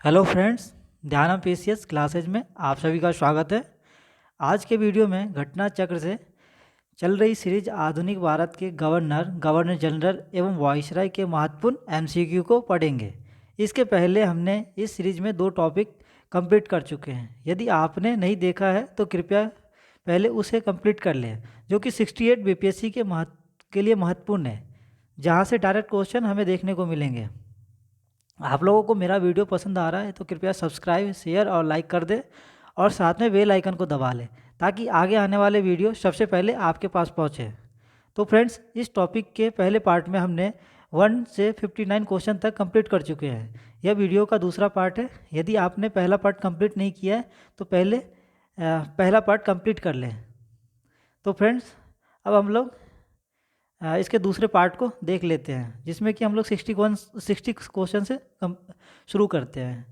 Hello friends, ध्यानम PCS classes में आप सभी का स्वागत है। आज के वीडियो में घटना चक्र से चल रही सीरीज आधुनिक भारत के गवर्नर, गवर्नर जनरल एवं वाइसराय के महत्वपूर्ण एमसीक्यू को पढ़ेंगे। इसके पहले हमने इस सीरीज में 2 टॉपिक कंप्लीट कर चुके हैं। यदि आपने नहीं देखा है तो कृपया पहले उसे कंप्लीट कर लें, जो कि 68 बीपीएससी के लिए महत्वपूर्ण है, जहाँ से डायरेक्ट क्वेश्चन हमें देखने को मिलेंगे। आप लोगों को मेरा वीडियो पसंद आ रहा है तो कृपया सब्सक्राइब, शेयर और लाइक कर दें और साथ में बेल आइकन को दबा लें, ताकि आगे आने वाले वीडियो सबसे पहले आपके पास पहुंचे। तो फ्रेंड्स, इस टॉपिक के पहले पार्ट में हमने 1 से 59 क्वेश्चन तक कंप्लीट कर चुके हैं। यह वीडियो का दूसरा पार्ट है। यदि आपने पहला पार्ट कंप्लीट नहीं किया है तो पहले पहला पार्ट कंप्लीट कर लें। तो फ्रेंड्स, अब हम लोग इसके दूसरे पार्ट को देख लेते हैं, जिसमें कि हम लोग 60 क्वेश्चन से शुरू करते हैं।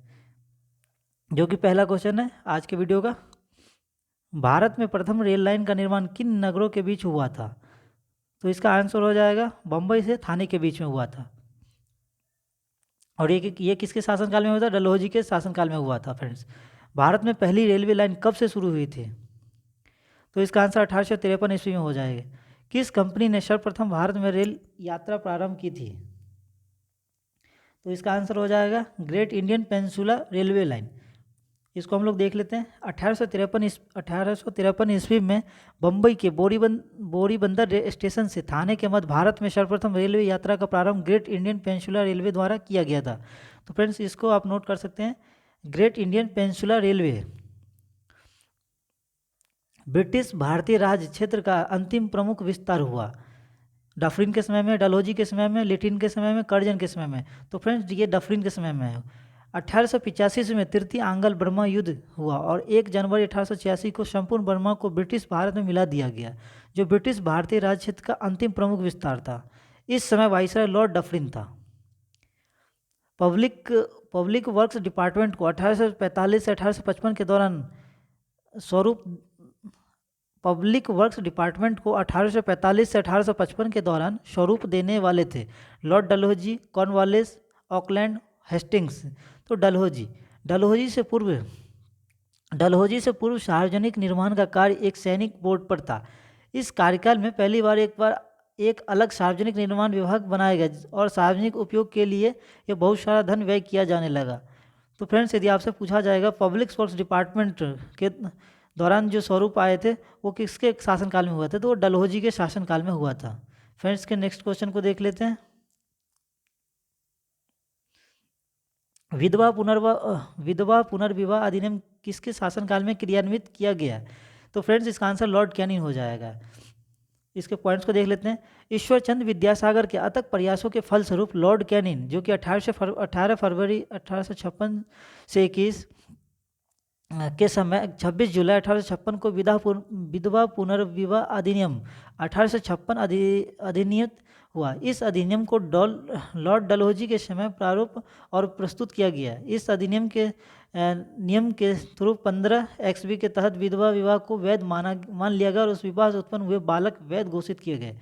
जो कि पहला क्वेश्चन है आज के वीडियो का, भारत में प्रथम रेल लाइन का निर्माण किन नगरों के बीच हुआ था? तो इसका आंसर हो जाएगा बम्बई से थाने के बीच में हुआ था। और ये किसके शासनकाल में हुआ था? डलहौजी के शासनकाल में हुआ था। फ्रेंड्स, भारत में पहली रेलवे लाइन कब से शुरू हुई थी? तो इसका आंसर 1853 ईस्वी में हो जाएगा। किस कंपनी ने सर्वप्रथम भारत में रेल यात्रा प्रारंभ की थी? तो इसका आंसर हो जाएगा great Indian peninsula railway line. इसको हम लोग देख लेते हैं। 1853 ईस्वी में बम्बई के बोरीबंदर स्टेशन से थाने के मध्य भारत में सर्वप्रथम रेलवे यात्रा का प्रारंभ ग्रेट इंडियन पेनिनसुला रेलवे द्वारा किया गया था। तो फ्रेंड्स, इसको आप नोट कर सकते हैं, great Indian peninsula railway British भारतीय राज क्षेत्र का अंतिम प्रमुख विस्तार हुआ। डफरिन के समय में, डलहौजी के समय में, लिटिन के समय में, कर्जन के समय में। तो फ्रेंड्स, ये डफरिन के समय में है। 1885 में तृतीय आंग्ल बर्मा युद्ध हुआ और 1 जनवरी 1886 को संपूर्ण बर्मा को ब्रिटिश भारत में मिला दिया गया, जो ब्रिटिश भारतीय राज क्षेत्र का अंतिम प्रमुख विस्तार था। इस समय वाइसराय लॉर्ड डफरिन था। पब्लिक पब्लिक वर्क्स डिपार्टमेंट को 1845 से 1855 के दौरान स्वरूप पब्लिक वर्क्स डिपार्टमेंट को 1845 से 1855 के दौरान स्वरूप देने वाले थे Lord Dalhousie, Cornwallis, Auckland, Hastings. तो डलहौजी से पूर्व सार्वजनिक निर्माण का कार्य एक सैनिक बोर्ड पर था। इस कार्यकाल में पहली बार एक अलग सार्वजनिक निर्माण विभाग बनाया गया और सार्वजनिक उपयोग के लिए यह बहुत सारा धन व्यय किया जाने लगा। तो फ्रेंड्स, यदि आपसे पूछा जाएगा पब्लिक वर्क्स डिपार्टमेंट के दौरान जो स्वरूप आए थे वो किसके शासनकाल में हुआ था? तो वो डलहौजी के शासनकाल में हुआ था। फ्रेंड्स, के नेक्स्ट क्वेश्चन को देख लेते हैं। विधवा पुनर्विवाह अधिनियम किसके शासनकाल में क्रियान्वित किया गया? तो फ्रेंड्स, इसका आंसर लॉर्ड कैनिंग हो जाएगा। इसके पॉइंट्स को देख लेते हैं। ईश्वरचंद विद्यासागर के अथक प्रयासों के फलस्वरूप लॉर्ड कैनिंग, जो कि 18 फरवरी 1856 से 21 के समय 26 जुलाई 1856 को विधवा पुनर्विवाह अधिनियम 1856 अधिनियत हुआ। इस अधिनियम को लॉर्ड डलहौजी के समय प्रारूप और प्रस्तुत किया गया। इस अधिनियम के नियम के थ्रू 15 XB के तहत विधवा विवाह को वैध मान लिया गया और उस विवाह से उत्पन्न हुए बालक वैध घोषित किए गए।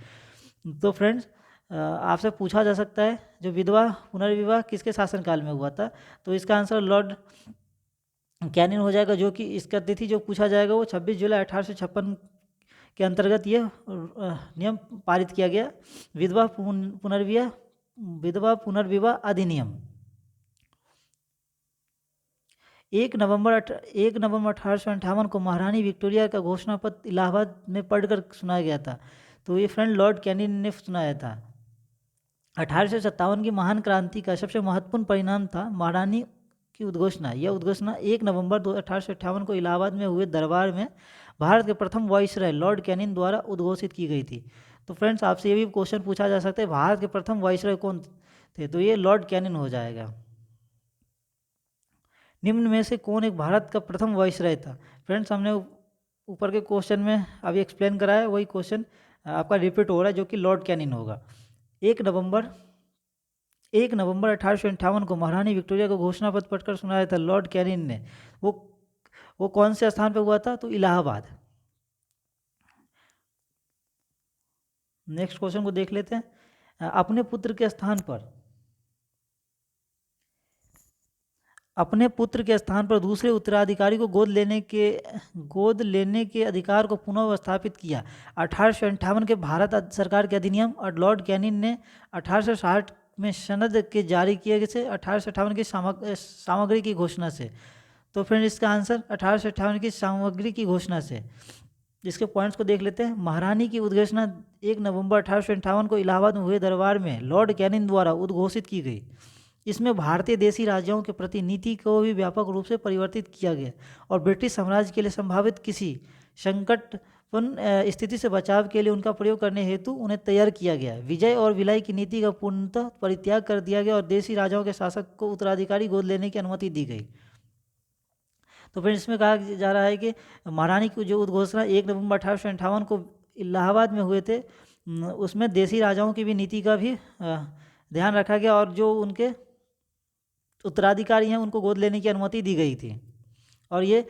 तो फ्रेंड्स, आपसे पूछा जा सकता है जो विधवा पुनर्विवाह किसके शासनकाल में हुआ था? तो इसका आंसर लॉर्ड कैनिंग हो जाएगा, जो कि इसका तिथि जो पूछा जाएगा वो 26 जुलाई 1856 के अंतर्गत ये नियम पारित किया गया, विधवा पुनर्विवाह अधिनियम। 1 नवंबर 1858 को महारानी विक्टोरिया का घोषणा पत्र इलाहाबाद में पढ़कर सुनाया गया था। तो ये फ्रेंड लॉर्ड कैनिंग ने सुनाया था। 1857 की महान क्रांति का सबसे महत्वपूर्ण परिणाम था महारानी की उद्घोषणा। यह उद्घोषणा 1 नवंबर 1858 को इलाहाबाद में हुए दरबार में भारत के प्रथम वाइसराय लॉर्ड कैनिंग द्वारा उद्घोषित की गई थी। तो फ्रेंड्स, आपसे ये भी क्वेश्चन पूछा जा सकता है, भारत के प्रथम वाइसराय कौन थे? तो ये लॉर्ड कैनिंग हो जाएगा। निम्न में से कौन एक भारत का प्रथम वाइसराय था? फ्रेंड्स, हमने ऊपर के क्वेश्चन में अभी एक्सप्लेन करा है, वही क्वेश्चन आपका रिपीट हो रहा है, जो कि लॉर्ड कैनिंग होगा। 1 नवंबर 1858 को महारानी विक्टोरिया को घोषणा पत्र पढ़कर सुनाया था लॉर्ड कैनिंग ने। वो कौन से स्थान पर हुआ था? तो इलाहाबाद। नेक्स्ट क्वेश्चन को देख लेते हैं। अपने पुत्र के स्थान पर अपने पुत्र के स्थान पर दूसरे उत्तराधिकारी को गोद लेने के अधिकार को पुनः स्थापित किया। 1858 के भारत सरकार के अधिनियम और लॉर्ड कैनिंग ने 1860 में सनद के जारी किए गए थे 1858 की सामग्री की घोषणा से। तो फ्रेंड इसका आंसर 1858 की सामग्री की घोषणा से। इसके पॉइंट्स को देख लेते हैं। महारानी की उद्घोषणा 1 नवंबर 1858 को इलाहाबाद में हुए दरबार में लॉर्ड कैनिंग द्वारा उद्घोषित की गई। इसमें भारतीय देशी राज्यों के प्रति नीति को भी व्यापक रूप से परिवर्तित किया गया और ब्रिटिश साम्राज्य के लिए संभावित किसी संकटपूर्ण स्थिति से बचाव के लिए उनका प्रयोग करने हेतु उन्हें तैयार किया गया। विजय और विलय की नीति का पूर्णतः परित्याग कर दिया गया और देशी राजाओं के शासक को उत्तराधिकारी गोद लेने की अनुमति दी गई। तो फिर इसमें कहा जा रहा है कि महारानी की जो उद्घोषणा 1 नवंबर 1858 को इलाहाबाद में हुए थे, उसमें देशी राजाओं की भी नीति का भी ध्यान रखा गया और जो उनके उत्तराधिकारी हैं उनको गोद लेने की अनुमति दी गई थी। और ये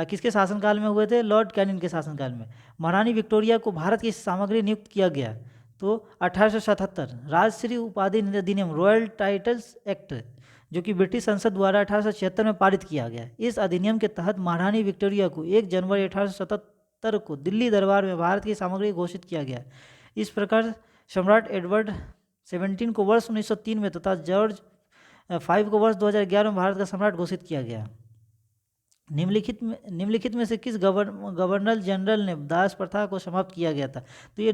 किसके शासनकाल में हुए थे? लॉर्ड कैनिंग के शासनकाल में। महारानी विक्टोरिया को भारत की सामग्री नियुक्त किया गया। तो 1877 राजश्री उपाधि अधिनियम रॉयल टाइटल्स एक्ट जो कि ब्रिटिश संसद द्वारा 1876 में पारित किया गया। इस अधिनियम के तहत महारानी विक्टोरिया को 1 जनवरी 1877 को दिल्ली दरबार में भारत की सामग्री घोषित किया गया। इस प्रकार सम्राट एडवर्ड 17 को वर्ष 1903 में तथा जॉर्ज 5 को वर्ष 2011 में भारत का सम्राट घोषित किया गया। निम्नलिखित में से किस गवर्नर जनरल ने दास प्रथा को समाप्त किया गया था? तो ये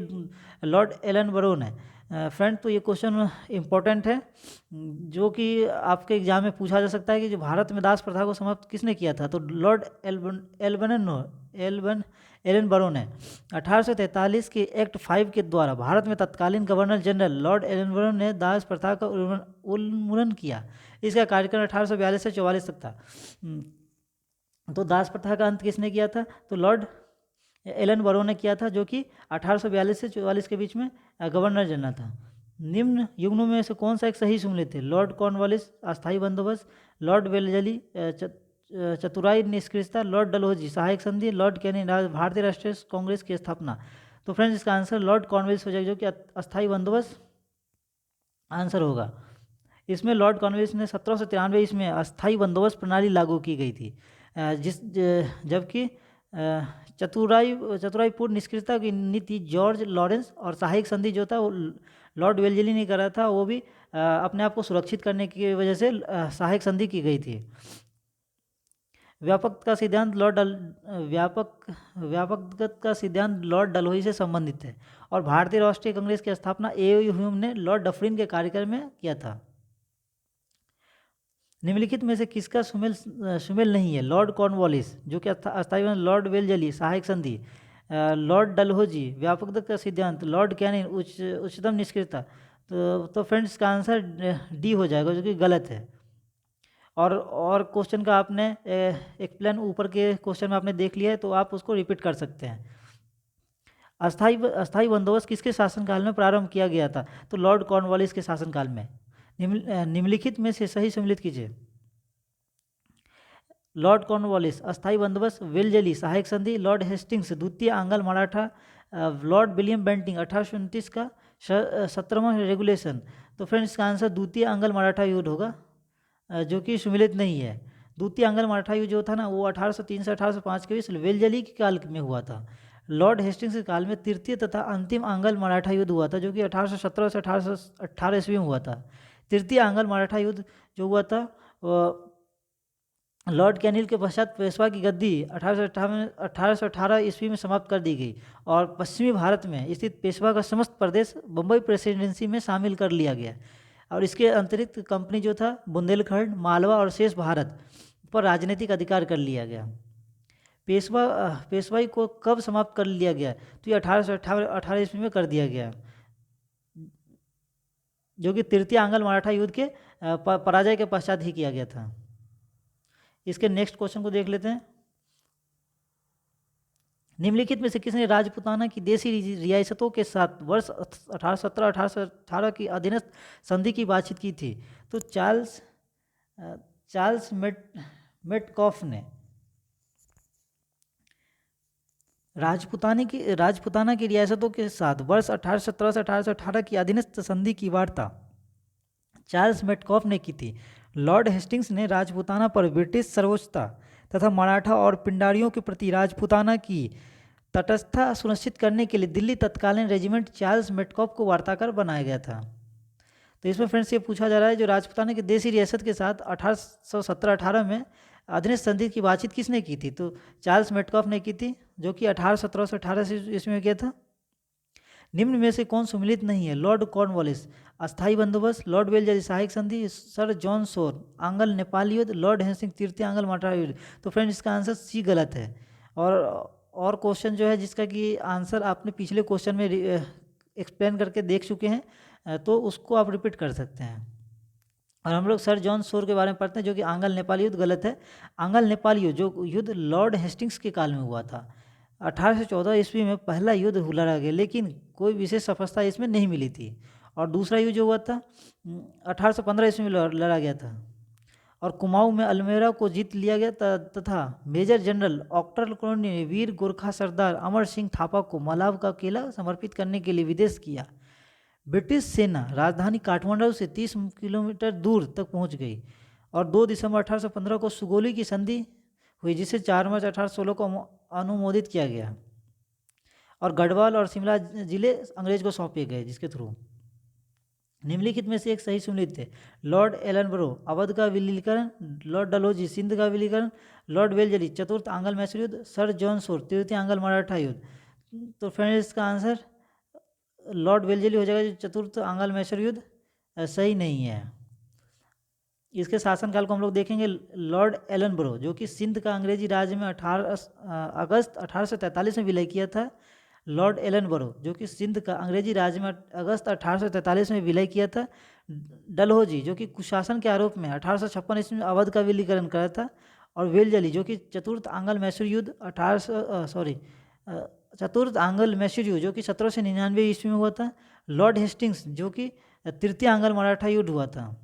लॉर्ड एलन बरोन है। फ्रेंड, तो ये क्वेश्चन इम्पोर्टेंट है जो कि आपके एग्जाम में पूछा जा सकता है कि जो भारत में दास प्रथा को समाप्त किसने किया था? तो लॉर्ड एलन बरोन है। 1843 के एक्ट 5 के द्वारा भारत में तत्कालीन गवर्नर जनरल लॉर्ड एलन बरोन ने दास प्रथा का उन्मूलन किया। इसका कार्यकाल 1842 से 44 तक था। तो दास प्रथा का अंत किसने किया था? तो लॉर्ड एलन बरोन ने किया था, जो कि 1842 से 44 के बीच में गवर्नर जनरल था। निम्न युग्मों में से कौन सा एक सही सम्मिलित है? लॉर्ड कॉर्नवालिस अस्थायी बंदोबस्त, लॉर्ड वेलजली चतुराई निष्क्रियता, लॉर्ड डलहौजी सहायक संधि, लॉर्ड कैनिंग भारतीय राष्ट्रीय कांग्रेस की स्थापना। तो फ्रेंड्स इसका आंसर लॉर्ड कॉर्नवालिस हो जाएगा, जो कि अस्थायी बंदोबस्त आंसर होगा। इसमें लॉर्ड कॉर्नवालिस ने 1793 इसमें अस्थायी बंदोबस्त प्रणाली लागू की गई थी, जबकि चतुराईपूर्ण निष्क्रियता की नीति जॉर्ज लॉरेंस और सहायक संधि जो था वो लॉर्ड वेलजली ने करा था, वो भी अपने आप को सुरक्षित करने की वजह से सहायक संधि की गई थी। व्यापक का सिद्धांत लॉर्ड डलहौजी से संबंधित है और भारतीय राष्ट्रीय कांग्रेस की स्थापना ए ह्यूम ने लॉर्ड डफरिन के कार्यकाल में किया था। निम्नलिखित में से किसका सुमेल नहीं है? लॉर्ड कॉर्नवालिस जो कि अस्थायी, लॉर्ड वेलजली सहायक संधि, लॉर्ड डलहौजी व्यापक का सिद्धांत, लॉर्ड कैनिंग उच्चतम निष्क्रियता। तो फ्रेंड्स का आंसर डी हो जाएगा, जो कि गलत है। और क्वेश्चन का आपने एक्सप्लेन ऊपर के क्वेश्चन में आपने देख लिया है, तो आप उसको रिपीट कर सकते हैं। अस्थायी बंदोबस्त किसके शासनकाल में प्रारंभ किया गया था? तो लॉर्ड कॉर्नवालिस के शासनकाल में। निम्नलिखित में से सही सम्मिलित कीजिए। लॉर्ड कॉर्नवालिस अस्थायी बंदोबस्त, वेलजली सहायक संधि, लॉर्ड हेस्टिंग्स द्वितीय आंग्ल मराठा, लॉर्ड विलियम बेंटिंग 1829 का 17वां रेगुलेशन। तो फ्रेंड्स का आंसर द्वितीय आंग्ल मराठा युद्ध होगा, जो कि सुमिलित नहीं है। द्वितीय आंग्ल मराठा युद्ध जो था ना, वो 1803 से 1805 के बीच वेलजली के काल में हुआ था। लॉर्ड हेस्टिंग्स के काल में तृतीय तथा अंतिम आंग्ल मराठा युद्ध हुआ था, जो कि 1817 से 1818 ईस्वी में हुआ था। तृतीय आंग्ल मराठा युद्ध जो हुआ था लॉर्ड कैनिंग के पश्चात पेशवा की गद्दी 1818 ईस्वी में समाप्त कर दी गई और पश्चिमी भारत में स्थित पेशवा का समस्त प्रदेश बम्बई प्रेसिडेंसी में शामिल कर लिया गया। और इसके अतिरिक्त कंपनी जो था बुंदेलखंड, मालवा और शेष भारत पर राजनीतिक अधिकार कर लिया गया। पेशवाई को कब समाप्त कर लिया गया? तो ये 1818 ईस्वी में कर दिया गया, जो कि तृतीय आंग्ल मराठा युद्ध के पराजय के पश्चात ही किया गया था। इसके नेक्स्ट क्वेश्चन को देख लेते हैं। निम्नलिखित में से किसने राजपूताना की देशी रियासतों के साथ वर्ष 1817-1818 की अधीनस्थ संधि की बातचीत की थी? तो चार्ल्स मेटकॉफ ने राजपूताना की रियासतों के साथ वर्ष 1817 से 1818 की अधीनस्थ संधि की वार्ता चार्ल्स मेटकॉफ ने की थी। लॉर्ड हेस्टिंग्स ने राजपूताना पर ब्रिटिश सर्वोच्चता तथा मराठा और पिंडारियों के प्रति राजपूताना की तटस्थता सुनिश्चित करने के लिए दिल्ली तत्कालीन रेजिमेंट चार्ल्स मेटकॉफ को वार्ताकार बनाया गया था। तो इसमें फ्रेंड्स ये पूछा जा रहा है जो राजपूताना की देशी रियासत के साथ 1817-18 में अधीनस्थ संधि की बातचीत किसने की थी? तो चार्ल्स मेटकॉफ ने की थी, जो कि 1817 से 18 ईस्वी में किया था। निम्न में से कौन सुमिलित नहीं है? लॉर्ड कॉर्नवालिस अस्थायी बंदोबस्त, लॉर्ड वेलजरी सहायक संधि, सर जॉन सोर आंग्ल नेपाली युद्ध, लॉर्ड हेस्टिंग तृतीय आंग्ल मराठा युद्ध। तो फ्रेंड्स इसका आंसर सी गलत है। और क्वेश्चन जो है जिसका कि आंसर आपने पिछले क्वेश्चन में एक्सप्लेन करके देख चुके हैं, तो उसको आप रिपीट कर सकते हैं। और हम लोग सर जॉन सोर के बारे में पढ़ते हैं, जो कि आंग्ल नेपाली युद्ध गलत है। आंग्ल नेपाली युद्ध जो युद्ध लॉर्ड हेस्टिंग्स के काल में हुआ था, 1814 ईस्वी में पहला युद्ध लड़ा गया, लेकिन कोई विशेष सफलता इसमें नहीं मिली थी। और दूसरा युद्ध जो हुआ था 1815 ईस्वी में लड़ा गया था, और कुमाऊं में अल्मेरा को जीत लिया गया तथा मेजर जनरल ऑक्टर कॉलोनी ने वीर गोरखा सरदार अमर सिंह थापा को मलाव का किला समर्पित करने के लिए विदेश किया। ब्रिटिश सेना राजधानी काठमांडू से 30 किलोमीटर दूर तक पहुंच गई, और 2 दिसंबर 1815 को सुगोली की संधि हुई, जिसे 4 मार्च 1816 को अनुमोदित किया गया, और गढ़वाल और शिमला जिले अंग्रेज को सौंपे गए, जिसके थ्रू निम्नलिखित में से एक सही सुमिलित थे। लॉर्ड एलनबरो अवध का विलीनीकरण, लॉर्ड डलहौजी सिंध का विलीनीकरण, लॉर्ड वेलजरी चतुर्थ आंग्ल मैसूर युद्ध, सर जॉन सोर तृतीय आंग्ल मराठा युद्ध। तो फ्रेंड्स इसका आंसर लॉर्ड वेलजली हो जाएगा, जो चतुर्थ आंग्ल मैसूर युद्ध सही नहीं है। इसके शासनकाल को हम लोग देखेंगे। लॉर्ड एलनबरो जो कि सिंध का अंग्रेजी राज्य में 18 अगस्त 1843 में विलय किया था। लॉर्ड एलनबरो जो कि सिंध का अंग्रेजी राज्य में अगस्त 1843 में विलय किया था। डलहौजी जो कि कुशासन के आरोप में 1856 ईस्वी में अवध का विलीकरण करा था। और वेलजली जो कि चतुर्थ आंग्ल मैसूर युद्ध चतुर्थ आंग्ल मैसूर युद्ध जो कि 1799 ईस्वी में हुआ था। लॉर्ड हेस्टिंग्स जो कि तृतीय आंग्ल मराठा युद्ध हुआ था।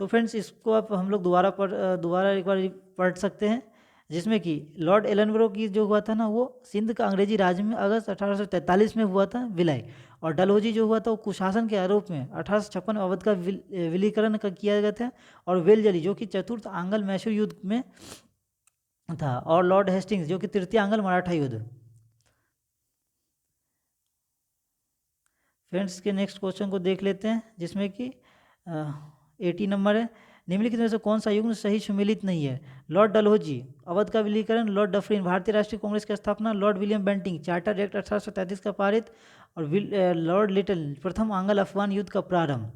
तो फ्रेंड्स इसको आप हम लोग दोबारा एक बार पढ़ सकते हैं, जिसमें कि लॉर्ड एलनबरो की जो हुआ था ना, वो सिंध का अंग्रेजी राज्य में अगस्त 1843 में हुआ था विलय। और डलहौजी जो हुआ था वो कुशासन के आरोप में 1856 में अवध का विलीकरण किया गया था। और वेलजली जो कि चतुर्थ आंग्ल मैसूर युद्ध में था। और लॉर्ड हेस्टिंग्स जो कि तृतीय आंग्ल मराठा युद्ध। फ्रेंड्स के नेक्स्ट क्वेश्चन को देख लेते हैं, जिसमें कि 80 नंबर है। निम्नलिखित में से कौन सा युग्म सही सुमेलित नहीं है? लॉर्ड डलहौजी अवध का विलीकरण, लॉर्ड डफरिन भारतीय राष्ट्रीय कांग्रेस की स्थापना, Lord William Bentinck charter act 1833 का पारित, और लॉर्ड लिटल प्रथम आंग्ल अफगान युद्ध का प्रारंभ।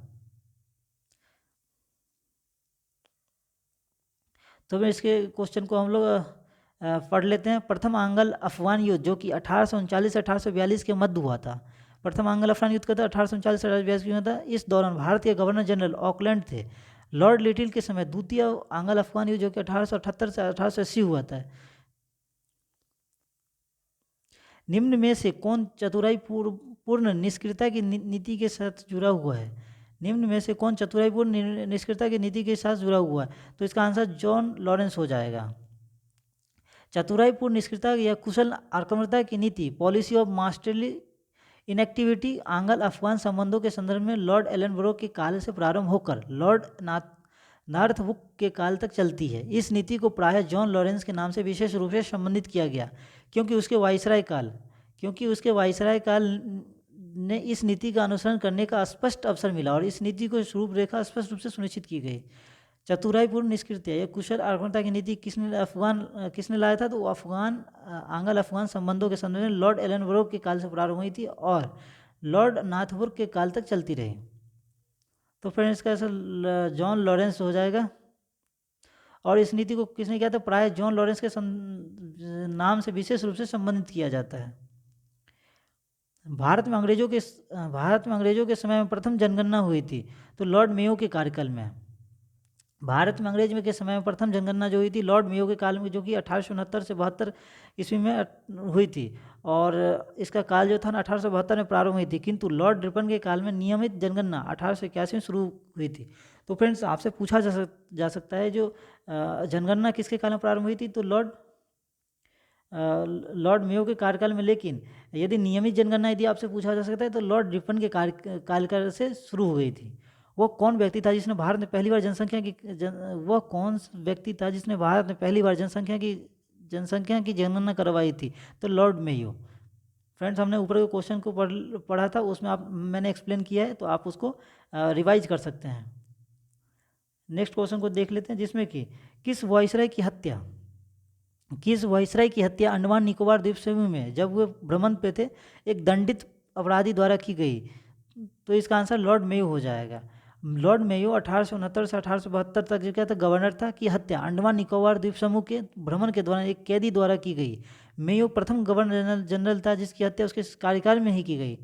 तो मैं इसके क्वेश्चन को हम लोग पढ़ लेते हैं। प्रथम आंग्ल अफगान युद्ध जो कि 1839 से 1842 के मध्य हुआ था। प्रथम आंग्ल अफगान युद्ध का था 1839 से 1842 में था। इस दौरान भारत के गवर्नर जनरल ऑकलैंड थे। लॉर्ड लिटिल के समय द्वितीय आंग्ल अफगान युद्ध जो कि 1878 से 1880 हुआ था। निम्न में से कौन चतुराई पूर्ण निष्क्रियता की नीति के साथ जुड़ा हुआ है? निम्न में से कौन चतुराईपूर्ण निष्क्रियता की नीति के साथ जुड़ा हुआ है? तो इसका आंसर जॉन लॉरेंस हो जाएगा। चतुराईपूर्ण निष्क्रियता या कुशल आक्रामकता की नीति, पॉलिसी ऑफ मास्टरली इनएक्टिविटी, आंग्ल अफगान संबंधों के संदर्भ में लॉर्ड एलनबरो के काल से प्रारंभ होकर लॉर्ड नॉर्थबुक के काल तक चलती है। इस नीति को प्रायः जॉन लॉरेंस के नाम से विशेष रूप से संबंधित किया गया, क्योंकि उसके वायसराय काल ने इस नीति का अनुसरण करने का स्पष्ट अवसर मिला, और इस नीति को रूपरेखा स्पष्ट रूप से सुनिश्चित की गई। चतुराईपूर्ण निष्क्रियता या कुशल आक्रामकता की नीति किसने लाया था? तो आंग्ल अफगान संबंधों के संदर्भ में लॉर्ड एलनबरो के काल से प्रारंभ हुई थी और लॉर्ड नॉर्थबुक के काल तक चलती रही। तो फ्रेंड्स का आंसर जॉन लॉरेंस हो जाएगा। और इस नीति को किसने किया था? प्राय जॉन लॉरेंस के नाम से विशेष रूप से संबंधित किया जाता है। भारत में अंग्रेजों के समय में प्रथम जनगणना हुई थी, तो लॉर्ड मेयो के कार्यकाल में। भारत में अंग्रेज में के समय में प्रथम जनगणना जो हुई थी लॉर्ड मेयो के काल में, जो कि 1869 से 72 ईस्वी में हुई थी। और इसका काल जो था ना 1872 में प्रारंभ हुई थी, किंतु लॉर्ड रिपन के काल में नियमित जनगणना 1881 में शुरू हुई थी। तो फ्रेंड्स आपसे पूछा जा सकता है जो जनगणना किसके काल में प्रारंभ हुई थी? तो लॉर्ड मेयो के कार्यकाल में। लेकिन यदि नियमित जनगणना यदि आपसे पूछा जा सकता है तो लॉर्ड रिपन के कार्यकाल से शुरू हो गई थी। वह कौन व्यक्ति था जिसने भारत में पहली बार वह कौन व्यक्ति था जिसने भारत में पहली बार जनसंख्या की गणना करवाई थी? तो लॉर्ड मेयो। फ्रेंड्स, हमने ऊपर के क्वेश्चन को पढ़ा था, उसमें मैंने एक्सप्लेन किया है, तो आप उसको रिवाइज कर सकते हैं। नेक्स्ट क्वेश्चन को देख लेते हैं, जिसमें कि किस वायसराय की हत्या अंडमान निकोबार द्वीप समूह में जब वे भ्रमण पे थे एक दंडित अपराधी द्वारा की गई? तो इसका आंसर लॉर्ड मेयो हो जाएगा। लॉर्ड मेयो 1869 से 1872 तक जो क्या था, गवर्नर था, की हत्या अंडमान निकोबार द्वीप समूह के भ्रमण के दौरान एक कैदी द्वारा की गई। मेयो प्रथम गवर्नर जनरल था जिसकी हत्या उसके कार्यकाल में ही की गई।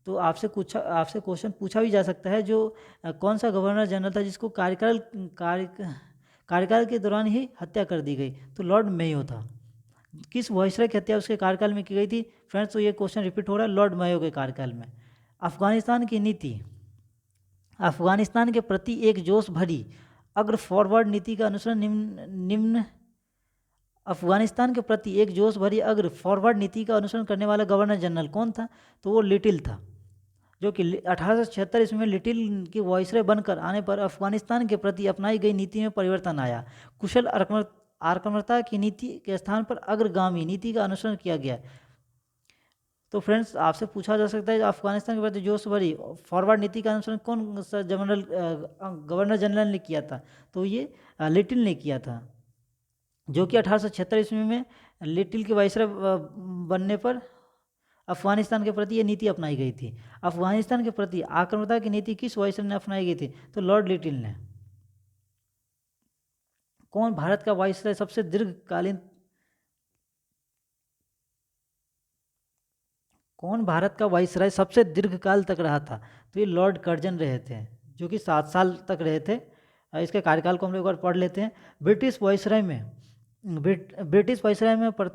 तो आपसे क्वेश्चन पूछा भी जा सकता है, जो कौन सा गवर्नर जनरल था जिसको कार्यकाल के दौरान ही हत्या कर दी गई? तो लॉर्ड मेयो था। किस वायसराय की हत्या उसके कार्यकाल में की गई थी? फ्रेंड्स, तो ये क्वेश्चन रिपीट हो रहा है, लॉर्ड मेयो के कार्यकाल में। अफगानिस्तान की नीति, अफगानिस्तान के प्रति एक जोश भरी अग्र फॉरवर्ड नीति का अनुसरण निम्न अफगानिस्तान के प्रति एक जोश भरी अग्र फॉरवर्ड नीति का अनुसरण करने वाला गवर्नर जनरल कौन था? तो वो लिटिल था, जो कि 1876 ईस्वी में लिटिल की वायसराय बनकर आने पर अफगानिस्तान के प्रति अपनाई गई नीति में परिवर्तन आया। कुशल आक्रमणता की नीति के स्थान पर अग्रगामी नीति का अनुसरण किया गया। तो फ्रेंड्स, आपसे पूछा जा सकता है अफगानिस्तान के प्रति जोश भरी फॉरवर्ड नीति का अनुसरण कौन सा गवर्नर जनरल ने किया था? तो ये लिटिल ने किया था, जो कि 1876 ईस्वी में लिटिल की वायसराय बनने पर अफगानिस्तान के प्रति ये नीति अपनाई गई थी। अफगानिस्तान के प्रति आक्रमणता की नीति किस वायसराय ने अपनाई गई थी? तो लॉर्ड लिटिल ने। कौन भारत का वायसराय सबसे दीर्घकाल तक रहा था? तो ये लॉर्ड कर्जन रहे थे, जो कि 7 साल तक रहे थे। इसके कार्यकाल को हम लोग एक बार पढ़ लेते हैं। ब्रिटिश वायसराय में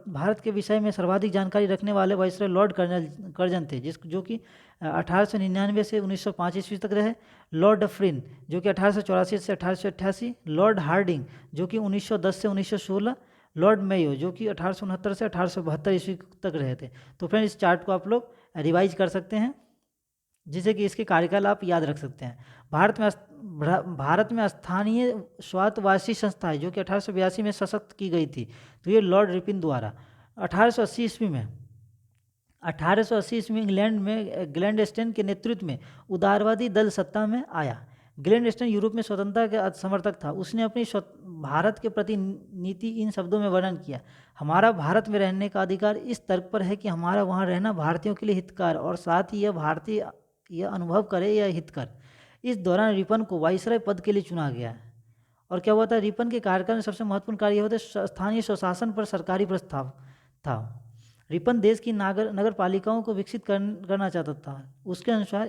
भारत के विषय में सर्वाधिक जानकारी रखने वाले वायसराय लॉर्ड कर्जन थे, जो कि 1899 से 1905 ईस्वी तक रहे। लॉर्ड डफरिन, जो कि 1884 से 1888। लॉर्ड हार्डिंग, जो कि 1910 से 1916। लॉर्ड मेयो, जो कि 1869 से 1872 ईस्वी तक रहे थे। तो फ्रेंड, इस चार्ट को आप लोग रिवाइज कर सकते हैं, जिससे कि इसके कार्यकाल आप याद रख सकते हैं। भारत में स्थानीय स्वायत्तशासी संस्थाएं, जो कि 1882 में सशक्त की गई थी, तो ये लॉर्ड रिपन द्वारा। 1880 ईस्वी में इंग्लैंड में ग्लैडस्टोन के नेतृत्व में उदारवादी दल सत्ता में आया। ग्लैडस्टोन यूरोप में स्वतंत्रता के समर्थक था। उसने अपनी भारत के प्रति नीति इन शब्दों में वर्णन किया: हमारा भारत में रहने का अधिकार इस तर्क पर है कि हमारा वहाँ रहना भारतीयों के लिए हितकर और साथ ही यह भारतीय यह अनुभव करे या हितकर। इस दौरान रिपन को वायसराय पद के लिए चुना गया। और क्या हुआ था? रिपन के कार्यकाल में सबसे महत्वपूर्ण कार्य होता है स्थानीय स्वशासन पर सरकारी प्रस्ताव था। रिपन देश की नगर पालिकाओं को विकसित करना चाहता था। उसके अनुसार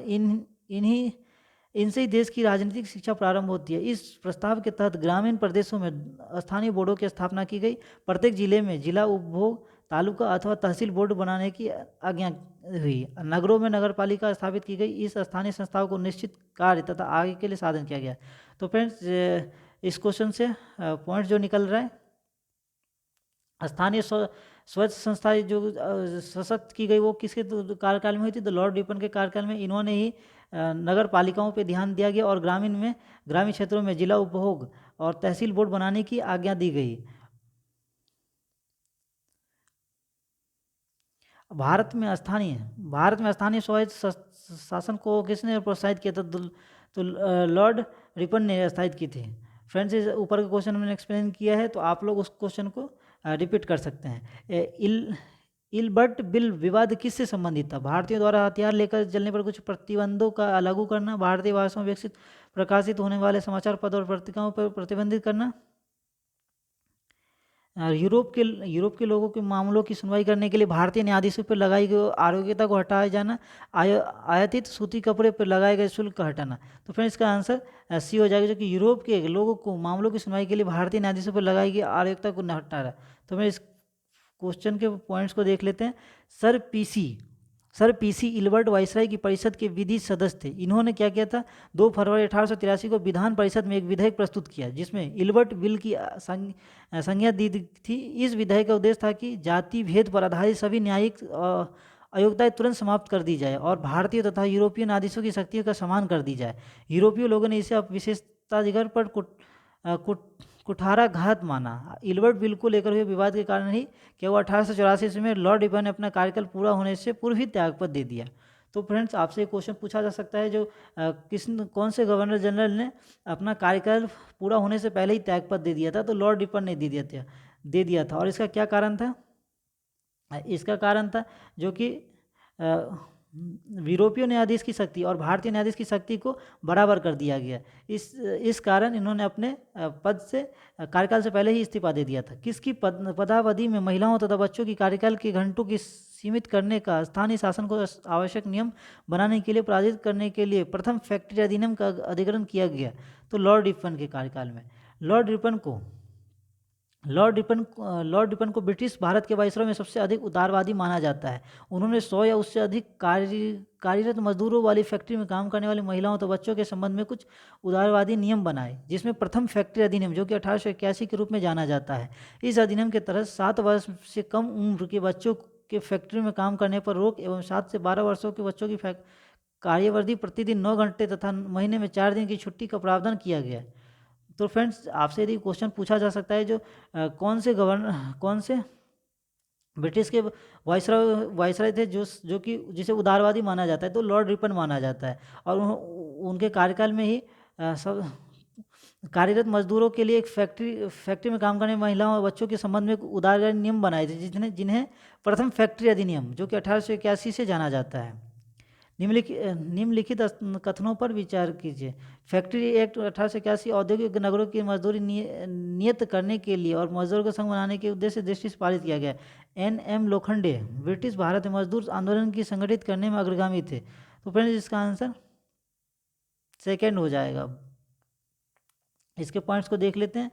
इनसे ही देश की राजनीतिक शिक्षा प्रारंभ होती है। इस प्रस्ताव के तहत ग्रामीण प्रदेशों में स्थानीय बोर्डों की स्थापना की गई। प्रत्येक जिले में जिला उपभोग, तालुका अथवा तहसील बोर्ड बनाने की आज्ञा हुई। नगरों में नगर पालिका स्थापित की गई। इस स्थानीय संस्थाओं को निश्चित कार्य तथा आगे के लिए साधन किया गया। तो फ्रेंड्स, इस क्वेश्चन से पॉइंट जो निकल रहा है, स्थानीय स्वच्छ संस्थाएं जो सशक्त की गई वो किसके कार्यकाल में हुई थी? तो लॉर्ड रिपन के कार्यकाल में इन्होंने ही नगर पालिकाओं पे ध्यान दिया गया और ग्रामीण क्षेत्रों में जिला उपभोग और तहसील बोर्ड बनाने की आज्ञा दी गई। भारत में स्थानीय स्वायत्त शासन को किसने प्रोत्साहित किया था? तो लॉर्ड रिपन ने स्थापित की थी। फ्रेंड्स, इस ऊपर का क्वेश्चन मैंने एक्सप्लेन किया है, तो आप लोग उस क्वेश्चन को रिपीट कर सकते हैं। इल्बर्ट बिल विवाद किससे संबंधित था? भारतीयों द्वारा हथियार लेकर चलने पर कुछ प्रतिबंधों का लागू करना, भारतीय भाषाओं में विकसित प्रकाशित होने वाले समाचार पत्र और पत्रिकाओं पर प्रतिबंधित करना, यूरोप के लोगों के मामलों की सुनवाई करने के लिए भारतीय न्यायाधीशों पर लगाई गई आरोग्यता को हटाया जाना, आयातित सूती कपड़े पर लगाए गए शुल्क का हटाना। तो फ्रेंड्स, इसका आंसर सी हो जाएगा, जो कि यूरोप के लोगों को मामलों की सुनवाई के लिए भारतीय न्यायाधीशों पर लगाई गई आरोग्यता को न हटा रहा। तो मैं इस क्वेश्चन के पॉइंट्स को देख लेते हैं। सर पीसी इल्बर्ट वायसराय की परिषद के विधि सदस्य थे। इन्होंने क्या किया था? 2 फरवरी 1883 को विधान परिषद में एक विधेयक प्रस्तुत किया, जिसमें इल्बर्ट बिल की संज्ञा दी थी। इस विधेयक का उद्देश्य था कि जाति भेद पर आधारित सभी न्यायिक अयोग्यताएं तुरंत समाप्त कर दी जाए और भारतीय तथा यूरोपियन आदेशों की शक्तियों का सम्मान कर दी जाए। यूरोपीय लोगों ने इसे विशेषताधिकार पर कुठाराघात माना। इल्बर्ट बिल को लेकर हुए विवाद के कारण ही क्या वो 1884 ईस्वी में लॉर्ड रिपन ने अपना कार्यकाल पूरा होने से पूर्व ही त्यागपत्र दे दिया। तो फ्रेंड्स, आपसे एक क्वेश्चन पूछा जा सकता है, जो कौन से गवर्नर जनरल ने अपना कार्यकाल पूरा होने से पहले ही त्यागपत्र दे दिया था? तो लॉर्ड रिपन ने दे दिया था। और इसका क्या कारण था? इसका कारण था जो कि यूरोपीय न्यायाधीश की शक्ति और भारतीय न्यायाधीश की शक्ति को बराबर कर दिया गया। इस कारण इन्होंने अपने पद से कार्यकाल से पहले ही इस्तीफा दे दिया था। किसकी पदावधि में महिलाओं तथा बच्चों की कार्यकाल के घंटों की सीमित करने का स्थानीय शासन को आवश्यक नियम बनाने के लिए प्राधित करने के लिए प्रथम फैक्ट्री अधिनियम का अधिग्रहण किया गया। तो लॉर्ड रिपन के कार्यकाल में लॉर्ड रिपन को ब्रिटिश भारत के वायसरॉय में सबसे अधिक उदारवादी माना जाता है। उन्होंने 100 या उससे अधिक कार्यरत मजदूरों वाली फैक्ट्री में काम करने वाली महिलाओं तो बच्चों के संबंध में कुछ उदारवादी नियम बनाए, जिसमें प्रथम फैक्ट्री अधिनियम, जो कि 1881 के रूप में जाना जाता है। इस अधिनियम के तहत 7 वर्ष से कम उम्र के बच्चों के फैक्ट्री में काम करने पर रोक एवं 7 से 12 वर्षों के बच्चों की कार्यवर्दी प्रतिदिन 9 घंटे तथा महीने में 4 दिन की छुट्टी का प्रावधान किया गया। तो फ्रेंड्स, आपसे यदि क्वेश्चन पूछा जा सकता है, जो कौन से ब्रिटिश के वायसराय थे जो कि जिसे उदारवादी माना जाता है, तो लॉर्ड रिपन माना जाता है। और उनके कार्यकाल में ही सब कार्यरत मजदूरों के लिए एक फैक्ट्री में काम करने महिलाओं और बच्चों के संबंध में उदारवादी नियम बनाए थे, जिन्हें प्रथम फैक्ट्री अधिनियम, जो कि 1881 से जाना जाता है। निम्नलिखित कथनों पर विचार कीजिए। फैक्ट्री एक्ट 1881 औद्योगिक नगरों की मजदूरी नियत करने के लिए और मजदूरों का संघ बनाने के उद्देश्य से दृष्टि से पारित किया गया। N.M. लोखंडे ब्रिटिश भारत में मजदूर आंदोलन की संगठित करने में अग्रगामी थे। तो फ्रेंड्स, इसका आंसर सेकेंड हो जाएगा। इसके पॉइंट्स को देख लेते हैं।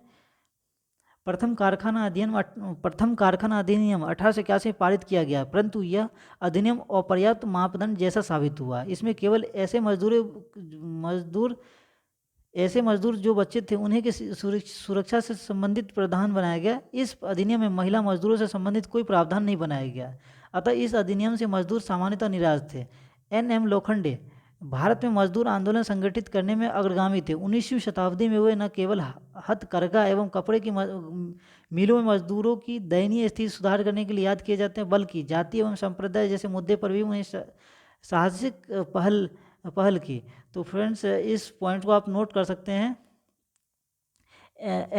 प्रथम कारखाना अधिनियम 1881 में पारित किया गया, परंतु यह अधिनियम अपर्याप्त मापदंड जैसा साबित हुआ। इसमें केवल ऐसे मजदूर जो बच्चे थे उन्हें की सुरक्षा से संबंधित प्रावधान बनाया गया। इस अधिनियम में महिला मजदूरों से संबंधित कोई प्रावधान नहीं बनाया गया, अतः इस अधिनियम से मजदूर सामान्यतः निराश थे। N.M. लोखंडे भारत में मजदूर आंदोलन संगठित करने में अग्रगामी थे। 19वीं शताब्दी में वे न केवल हथकरघा एवं कपड़े की मिलों में मजदूरों की दयनीय स्थिति सुधार करने के लिए याद किए जाते हैं, बल्कि जाति एवं संप्रदाय जैसे मुद्दे पर भी उन्हें साहसिक पहल की। तो फ्रेंड्स, इस पॉइंट को आप नोट कर सकते हैं।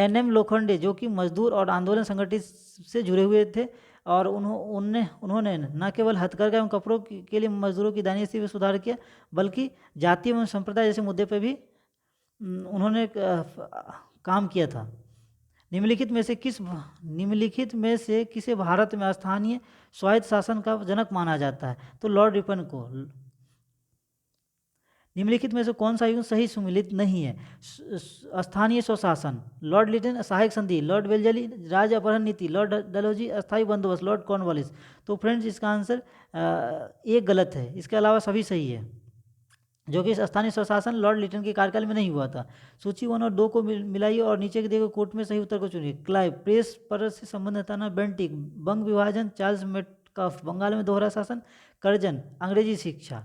N.M. लोखंडे जो कि मजदूर और आंदोलन संगठित से जुड़े हुए थे, और उन्होंने न केवल हथकरघा एवं कपड़ों के लिए मजदूरों की दयनीय स्थिति में सुधार किया, बल्कि जाति एवं संप्रदाय जैसे मुद्दे पर भी उन्होंने काम किया था। निम्नलिखित में से किसे भारत में स्थानीय स्वायत्त शासन का जनक माना जाता है? तो लॉर्ड रिपन को। निम्नलिखित में से कौन सा युग सही सुमिलित नहीं है? स्थानीय स्वशासन, लॉर्ड लिटन सहायक संधि, लॉर्ड वेल्जली राज्य अपहरण नीति, लॉर्ड डलहौजी अस्थायी बंदोबस्त, लॉर्ड कॉर्नवालिस। तो फ्रेंड्स, इसका आंसर एक गलत है, इसके अलावा सभी सही है, जो कि स्थानीय स्वशासन लॉर्ड लिटन के कार्यकाल में नहीं हुआ था। सूची 1 और 2 को मिलाइए और नीचे के दिए गए कोट में सही उत्तर को चुनिए। क्लाइव प्रेस पर से संबंध हटाना, बेंटिक बंग विभाजन, चार्ल्स मेटकाफ बंगाल में दोहरा शासन, कर्जन अंग्रेजी शिक्षा।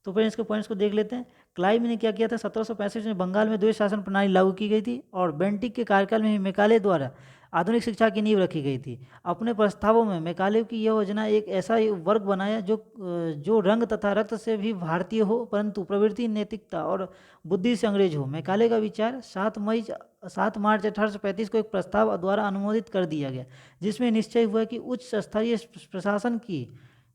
तो फिर इसके पॉइंट्स को देख लेते हैं। क्लाइव ने क्या किया था? 1765 में बंगाल में द्वैत शासन प्रणाली लागू की गई थी, और बेंटिक के कार्यकाल में मैकाले द्वारा आधुनिक शिक्षा की नींव रखी गई थी। अपने प्रस्तावों में मैकाले की यह योजना एक ऐसा वर्ग बनाया जो रंग तथा रक्त से भी भारतीय हो, परंतु प्रवृत्ति, नैतिकता और बुद्धि से अंग्रेज हो। मैकाले का विचार 7 मार्च 1835 को एक प्रस्ताव द्वारा अनुमोदित कर दिया गया, जिसमें निश्चय हुआ कि उच्च स्तरीय प्रशासन की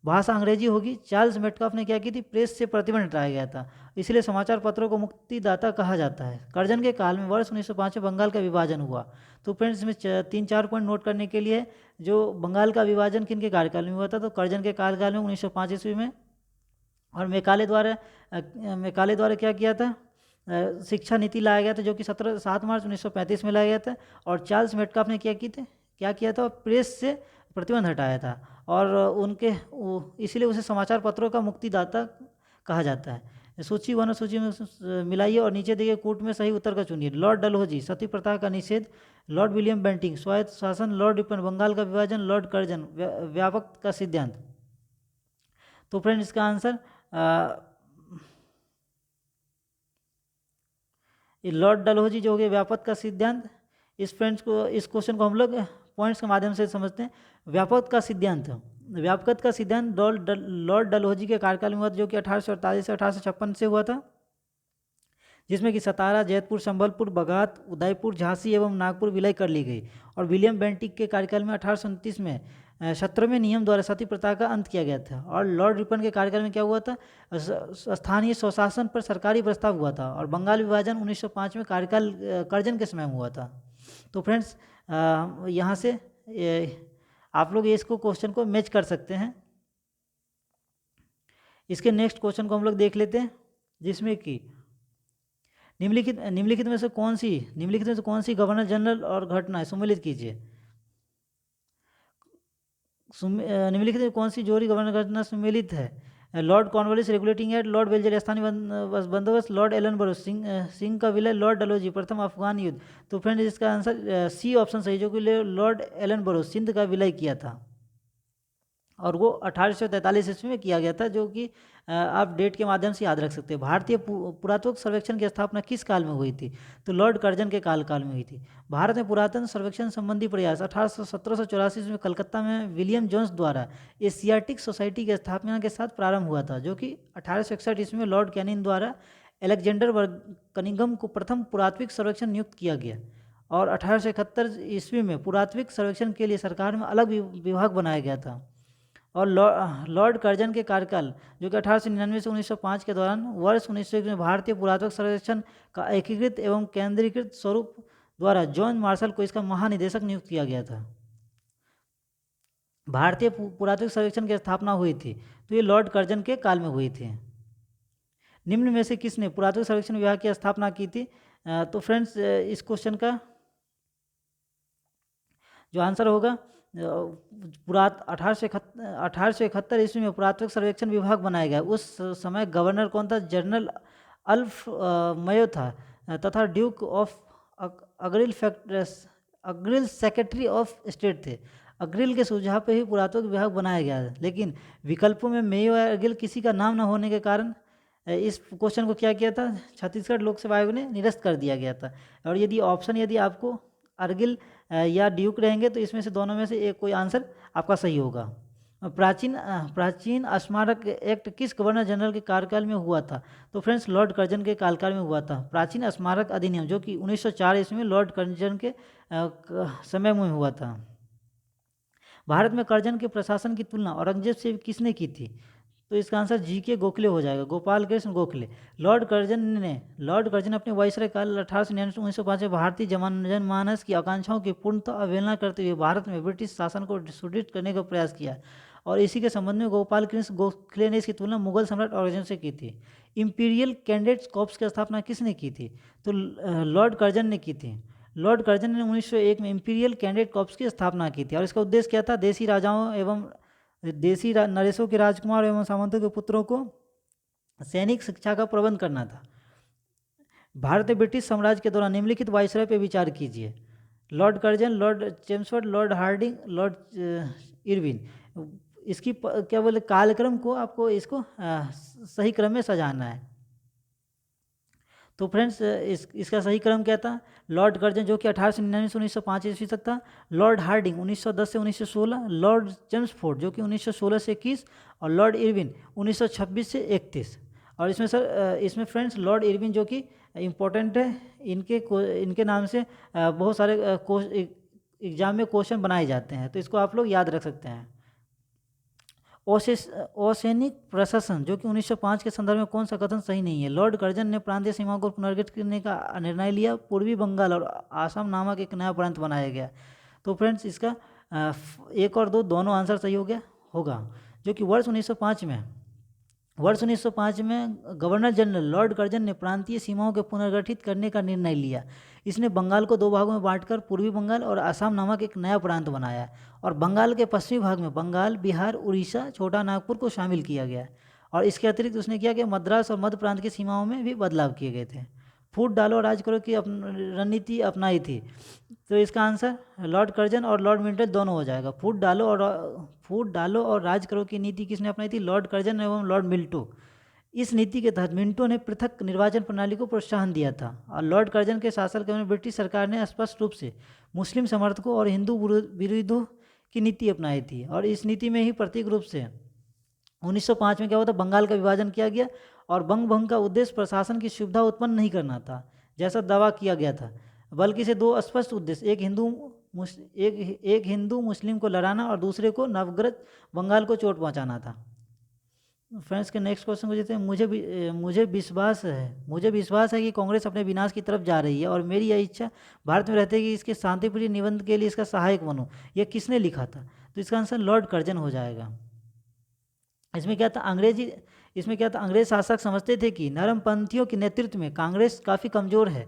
भाषा अंग्रेजी होगी। चार्ल्स मेटकाफ ने क्या की थी? प्रेस से प्रतिबंध हटाया गया था, इसलिए समाचार पत्रों को मुक्तिदाता कहा जाता है। कर्जन के काल में वर्ष 1905 में बंगाल का विभाजन हुआ। तो फ्रेंड्स, इसमें 3-4 पॉइंट नोट करने के लिए, जो बंगाल का विभाजन किन के कार्यकाल में हुआ था? तो कर्जन के कार्यकाल में 1905 ईस्वी में। और मैकाले द्वारा क्या किया था? शिक्षा नीति लाया गया था, जो कि 7 मार्च 1935 में लाया गया था। और चार्ल्स मेटकाफ ने क्या किया था? प्रेस से प्रतिबंध हटाया था, और इसलिए उसे समाचार पत्रों का मुक्तिदाता कहा जाता है। सूची 1 और सूची में मिलाइए और नीचे देखिए कूट में सही उत्तर का चुनिए। लॉर्ड डलहौजी, सती प्रथा का निषेध। लॉर्ड विलियम बेंटिंग, स्वायत्त शासन। लॉर्ड रिपन, बंगाल का विभाजन। लॉर्ड कर्जन, व्यापक का सिद्धांत। तो फ्रेंड इसका आंसर लॉर्ड डलहौजी जो हो गया व्यापक का सिद्धांत। इस क्वेश्चन को हम लोग पॉइंट्स के माध्यम से समझते हैं। व्यापक का सिद्धांत, व्यापकत का सिद्धांत लॉर्ड डलहौजी के कार्यकाल में हुआ था, जो कि 1848 से 1856 से हुआ था, जिसमें कि सतारा, जैतपुर, संबलपुर, बगात, उदयपुर, झांसी एवं नागपुर विलय कर ली गई। और विलियम बेंटिक के कार्यकाल में 1829 में 17वें नियम द्वारा सती प्रथा का अंत किया गया था। और लॉर्ड रिपन के कार्यकाल में क्या हुआ था, स्थानीय स्वशासन पर सरकारी प्रस्ताव हुआ था। और बंगाल विभाजन 1905 में कार्यकाल कर्जन के समय में हुआ था। तो फ्रेंड्स यहाँ से आप लोग इसको क्वेश्चन को मैच कर सकते हैं। इसके नेक्स्ट क्वेश्चन को हम लोग देख लेते हैं, जिसमें कि निम्नलिखित में से कौन सी गवर्नर जनरल और घटना सम्मिलित कीजिए। निम्नलिखित में कौन सी जोड़ी गवर्नर घटना सम्मिलित है। Lord Cornwallis regulating act, Lord वेलजेर स्थानीय बंदोबस्त, लॉर्ड एलनबरो सिंह का विलय, लॉर्ड डलहौजी प्रथम अफगान युद्ध। तो फ्रेंड इसका आंसर सी ऑप्शन सही, जो कि लॉर्ड एलनबरो सिंध का विलय किया था, और वो 1843 ईस्वी में किया गया था, जो कि आप डेट के माध्यम से याद रख सकते हैं। भारतीय पुरातत्व सर्वेक्षण की स्थापना किस काल में हुई थी, तो लॉर्ड कर्जन के काल में हुई थी। भारत में पुरातन सर्वेक्षण संबंधी प्रयास 1784 में कलकत्ता में विलियम जोन्स द्वारा एशियाटिक सोसाइटी की स्थापना के साथ प्रारंभ हुआ था, जो कि 1861 ईस्वी में लॉर्ड कैनिंग द्वारा एलेक्जेंडर कनिंघम को प्रथम पुरातत्विक सर्वेक्षण नियुक्त किया गया। और 1871 ईस्वी में पुरातत्विक सर्वेक्षण के लिए सरकार में अलग विभाग बनाया गया था। और लॉर्ड कर्जन के कार्यकाल, जो कि 1899 से 1905 के दौरान वर्ष 1901 में भारतीय पुरातत्व सर्वेक्षण का एकीकृत एवं केंद्रीकृत स्वरूप द्वारा जॉन मार्शल को इसका महानिदेशक नियुक्त किया गया था। भारतीय पुरातत्व सर्वेक्षण की स्थापना हुई थी, तो ये लॉर्ड कर्जन के काल में हुई थी। निम्न में से किसने पुरातत्व सर्वेक्षण विभाग की स्थापना की थी। तो फ्रेंड्स इस क्वेश्चन का जो आंसर होगा, 1871 ईस्वी में पुरातत्व सर्वेक्षण विभाग बनाया गया। उस समय गवर्नर कौन था, जनरल अल्फ मयो था, तथा ड्यूक ऑफ अग्रिल सेक्रेटरी ऑफ स्टेट थे। अग्रिल के सुझाव पर ही पुरातत्व विभाग बनाया गया, लेकिन विकल्पों में मेयो या अग्रिल किसी का नाम न होने के कारण इस क्वेश्चन को क्या किया था, छत्तीसगढ़ लोक सेवा आयोग ने निरस्त कर दिया गया था। और यदि आपको अर्गिल या ड्यूक रहेंगे, तो इसमें से दोनों में से एक कोई आंसर आपका सही होगा। प्राचीन स्मारक एक्ट किस गवर्नर जनरल के कार्यकाल में हुआ था, तो फ्रेंड्स लॉर्ड कर्जन के कार्यकाल में हुआ था। प्राचीन स्मारक अधिनियम, जो कि 1904 ईस्वी में लॉर्ड कर्जन के समय में हुआ था। भारत में कर्जन के प्रशासन की तुलना औरंगजेब से किसने की थी, तो इसका आंसर जी.के. गोखले हो जाएगा, गोपाल कृष्ण गोखले। लॉर्ड कर्जन अपने वाइसराय काल 1899 से 1905 में भारतीय जनमानस की आकांक्षाओं की पूर्णतः अवहेलना करते हुए भारत में ब्रिटिश शासन को सुदृढ़ करने का प्रयास किया। और इसी के संबंध में गोपाल कृष्ण गोखले ने इसकी तुलना मुगल सम्राट औरंगजेब से की थी। इंपीरियल कैडेट्स कॉर्प्स की स्थापना किसने की थी, तो लॉर्ड कर्जन ने की थी। लॉर्ड कर्जन ने 1901 में इंपीरियल कैडेट कॉर्प्स की स्थापना की थी, और इसका उद्देश्य क्या था, देसी राजाओं एवं देसी नरेशों के राजकुमार एवं सामंतों के पुत्रों को सैनिक शिक्षा का प्रबंध करना था। भारत में ब्रिटिश साम्राज्य के दौरान निम्नलिखित वाइसराय पर विचार कीजिए। Lord Curzon, Lord Chelmsford, Lord Hardinge, Lord Irwin. इसकी क्या बोले कालक्रम को आपको इसको सही क्रम में सजाना है। तो फ्रेंड्स इसका सही क्रम क्या था, लॉर्ड कर्जन जो कि 1899 से 1905 ईस्वी तक था, लॉर्ड हार्डिंग 1910 से 1916, लॉर्ड चेम्सफोर्ड जो कि 1916 से 21, और लॉर्ड इरविन 1926 से 31। और इसमें फ्रेंड्स लॉर्ड इरविन जो कि इम्पोर्टेंट है, इनके नाम से बहुत सारे एग्जाम में क्वेश्चन बनाए जाते हैं, तो इसको आप लोग याद रख सकते हैं। ओसेनिक प्रशासन जो कि 1905 के संदर्भ में कौन सा कथन सही नहीं है। लॉर्ड कर्जन ने प्रांतीय सीमाओं को पुनर्गठित करने का निर्णय लिया, पूर्वी बंगाल और आसाम नामक एक नया प्रांत बनाया गया। तो फ्रेंड्स इसका 1 और 2 दोनों आंसर सही होगा, जो कि वर्ष 1905 में गवर्नर जनरल लॉर्ड कर्जन ने प्रांतीय सीमाओं को पुनर्गठित करने का निर्णय लिया। इसने बंगाल को 2 भागों में बांटकर पूर्वी बंगाल और असम नामक एक नया प्रांत बनाया, और बंगाल के पश्चिमी भाग में बंगाल, बिहार, उड़ीसा, छोटा नागपुर को शामिल किया गया। और इसके अतिरिक्त उसने किया कि मद्रास और मध्य प्रांत की सीमाओं में भी बदलाव किए गए थे। फूट डालो और राज करो की रणनीति अपनाई थी। तो इसका आंसर लॉर्ड कर्जन और लॉर्ड मिंटन दोनों हो जाएगा। फूट डालो और राज करो की नीति किसने अपनाई थी? लॉर्ड कर्जन एवं लॉर्ड मिल्टो। इस नीति के तहत मिंटो ने पृथक निर्वाचन प्रणाली को प्रोत्साहन दिया था और लॉर्ड कर्जन के शासनकाल में ब्रिटिश सरकार ने स्पष्ट रूप से मुस्लिम समर्थकों और हिंदू विरोधियों की नीति अपनाई थी। और इस नीति में ही प्रतीक रूप से 1905 में क्या हुआ था? बंगाल का विभाजन किया गया और बंग भंग का उद्देश्य प्रशासन की सुविधा उत्पन्न नहीं करना था जैसा दावा किया गया था, बल्कि इसे दो स्पष्ट उद्देश्य, एक हिंदू मुस्लिम को लड़ाना और दूसरे को नवग्रत बंगाल को चोट पहुंचाना था। फ्रेंड्स के नेक्स्ट क्वेश्चन को देते हैं। मुझे विश्वास है कि कांग्रेस अपने विनाश की तरफ जा रही है और मेरी यह इच्छा भारत में रहते कि इसके शांतिप्रिय निबंध के लिए इसका सहायक बनूं। यह किसने लिखा था? तो इसका आंसर लॉर्ड कर्जन हो जाएगा। इसमें क्या था? अंग्रेज शासक समझते थे कि नरमपंथियों के नेतृत्व में कांग्रेस काफ़ी कमज़ोर है,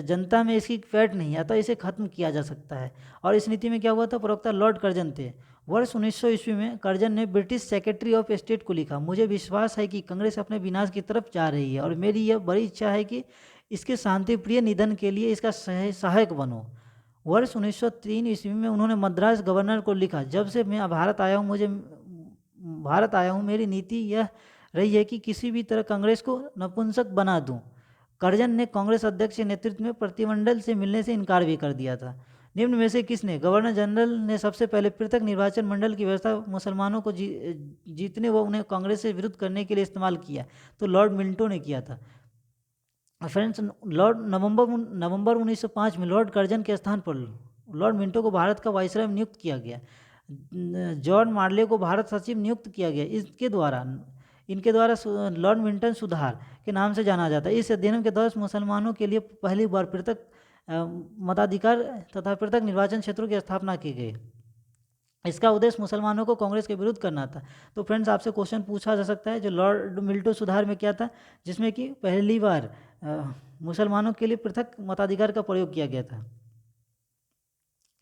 जनता में इसकी पैठ नहीं, अतः इसे खत्म किया जा सकता है। और इस नीति में क्या हुआ था? प्रवक्ता लॉर्ड कर्जन थे। वर्ष 1900 ईस्वी में कर्जन ने ब्रिटिश सेक्रेटरी ऑफ स्टेट को लिखा, मुझे विश्वास है कि कांग्रेस अपने विनाश की तरफ जा रही है और मेरी यह बड़ी इच्छा है कि इसके शांतिप्रिय निधन के लिए इसका सहायक बनो। वर्ष 1903 ईस्वी में उन्होंने मद्रास गवर्नर को लिखा, जब से मैं भारत आया हूँ मेरी नीति यह रही है कि किसी भी तरह कांग्रेस को नपुंसक बना दूं। कर्जन ने कांग्रेस अध्यक्ष के नेतृत्व में प्रतिमंडल से मिलने से इनकार भी कर दिया था। निम्न में से किसने? गवर्नर जनरल ने सबसे पहले पृथक निर्वाचन मंडल की व्यवस्था मुसलमानों को जीतने व उन्हें कांग्रेस से विरुद्ध करने के लिए इस्तेमाल किया, तो लॉर्ड मिंटो ने किया था। फ्रेंड्स, नवंबर 1905 में लॉर्ड कर्जन के स्थान पर लॉर्ड मिंटो को भारत का वाइसराय नियुक्त किया गया। जॉन मार्ले को भारत सचिव नियुक्त किया गया। इनके द्वारा लॉर्ड मिंटन सुधार के नाम से जाना जाता है। इस अध्ययन के दौरान मुसलमानों के लिए पहली बार पृथक मताधिकार तथा पृथक निर्वाचन क्षेत्रों की स्थापना की गई। इसका उद्देश्य मुसलमानों को कांग्रेस के विरुद्ध करना था। तो फ्रेंड्स, आपसे क्वेश्चन पूछा जा सकता है जो लॉर्ड मिल्टो सुधार में क्या था, जिसमें कि पहली बार मुसलमानों के लिए पृथक मताधिकार का प्रयोग किया गया था।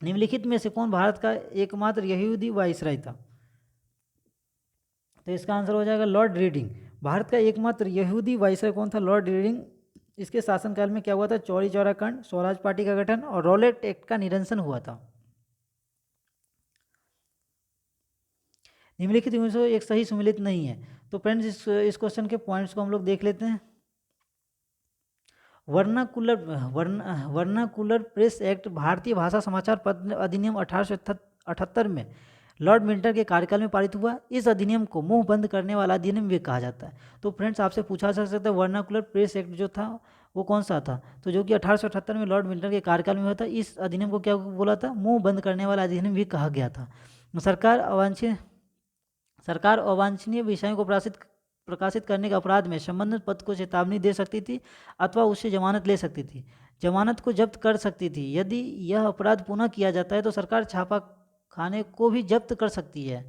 निम्नलिखित में से कौन भारत का एकमात्र यहूदी वाइसराय था? तो इसका आंसर हो जाएगा लॉर्ड रीडिंग। भारत का एकमात्र यहूदी वाइसराय कौन था? Lord reading. इसके शासनकाल में क्या हुआ था? चौरी चौरा कांड, स्वराज पार्टी का गठन और रॉलेट एक्ट का निरसन हुआ था। निम्नलिखित में से एक सही सुमेलित नहीं है। तो फ्रेंड्स, इस क्वेश्चन के पॉइंट्स को हम लोग देख लेते हैं। वर्नाकुलर प्रेस एक्ट भारतीय भाषा समाचार पत्र अधिनियम 1878 में लॉर्ड मिंटन के कार्यकाल में पारित हुआ। इस अधिनियम को मुंह बंद करने वाला अधिनियम भी कहा जाता है। तो फ्रेंड्स, आपसे पूछा जा सकता है वर्नाकुलर प्रेस एक्ट जो था वो कौन सा था? तो जो कि 1878 में लॉर्ड मिंटन के कार्यकाल में हुआ था। इस अधिनियम को क्या बोला था? मुंह बंद करने वाला अधिनियम भी कहा गया था। सरकार अवांछनीय विषयों को प्रकाशित करने के अपराध में संबंधित पद को चेतावनी दे सकती थी अथवा उससे जमानत ले सकती थी, जमानत को जब्त कर सकती थी। यदि यह अपराध पुनः किया जाता है तो सरकार छापा खाने को भी जब्त कर सकती है।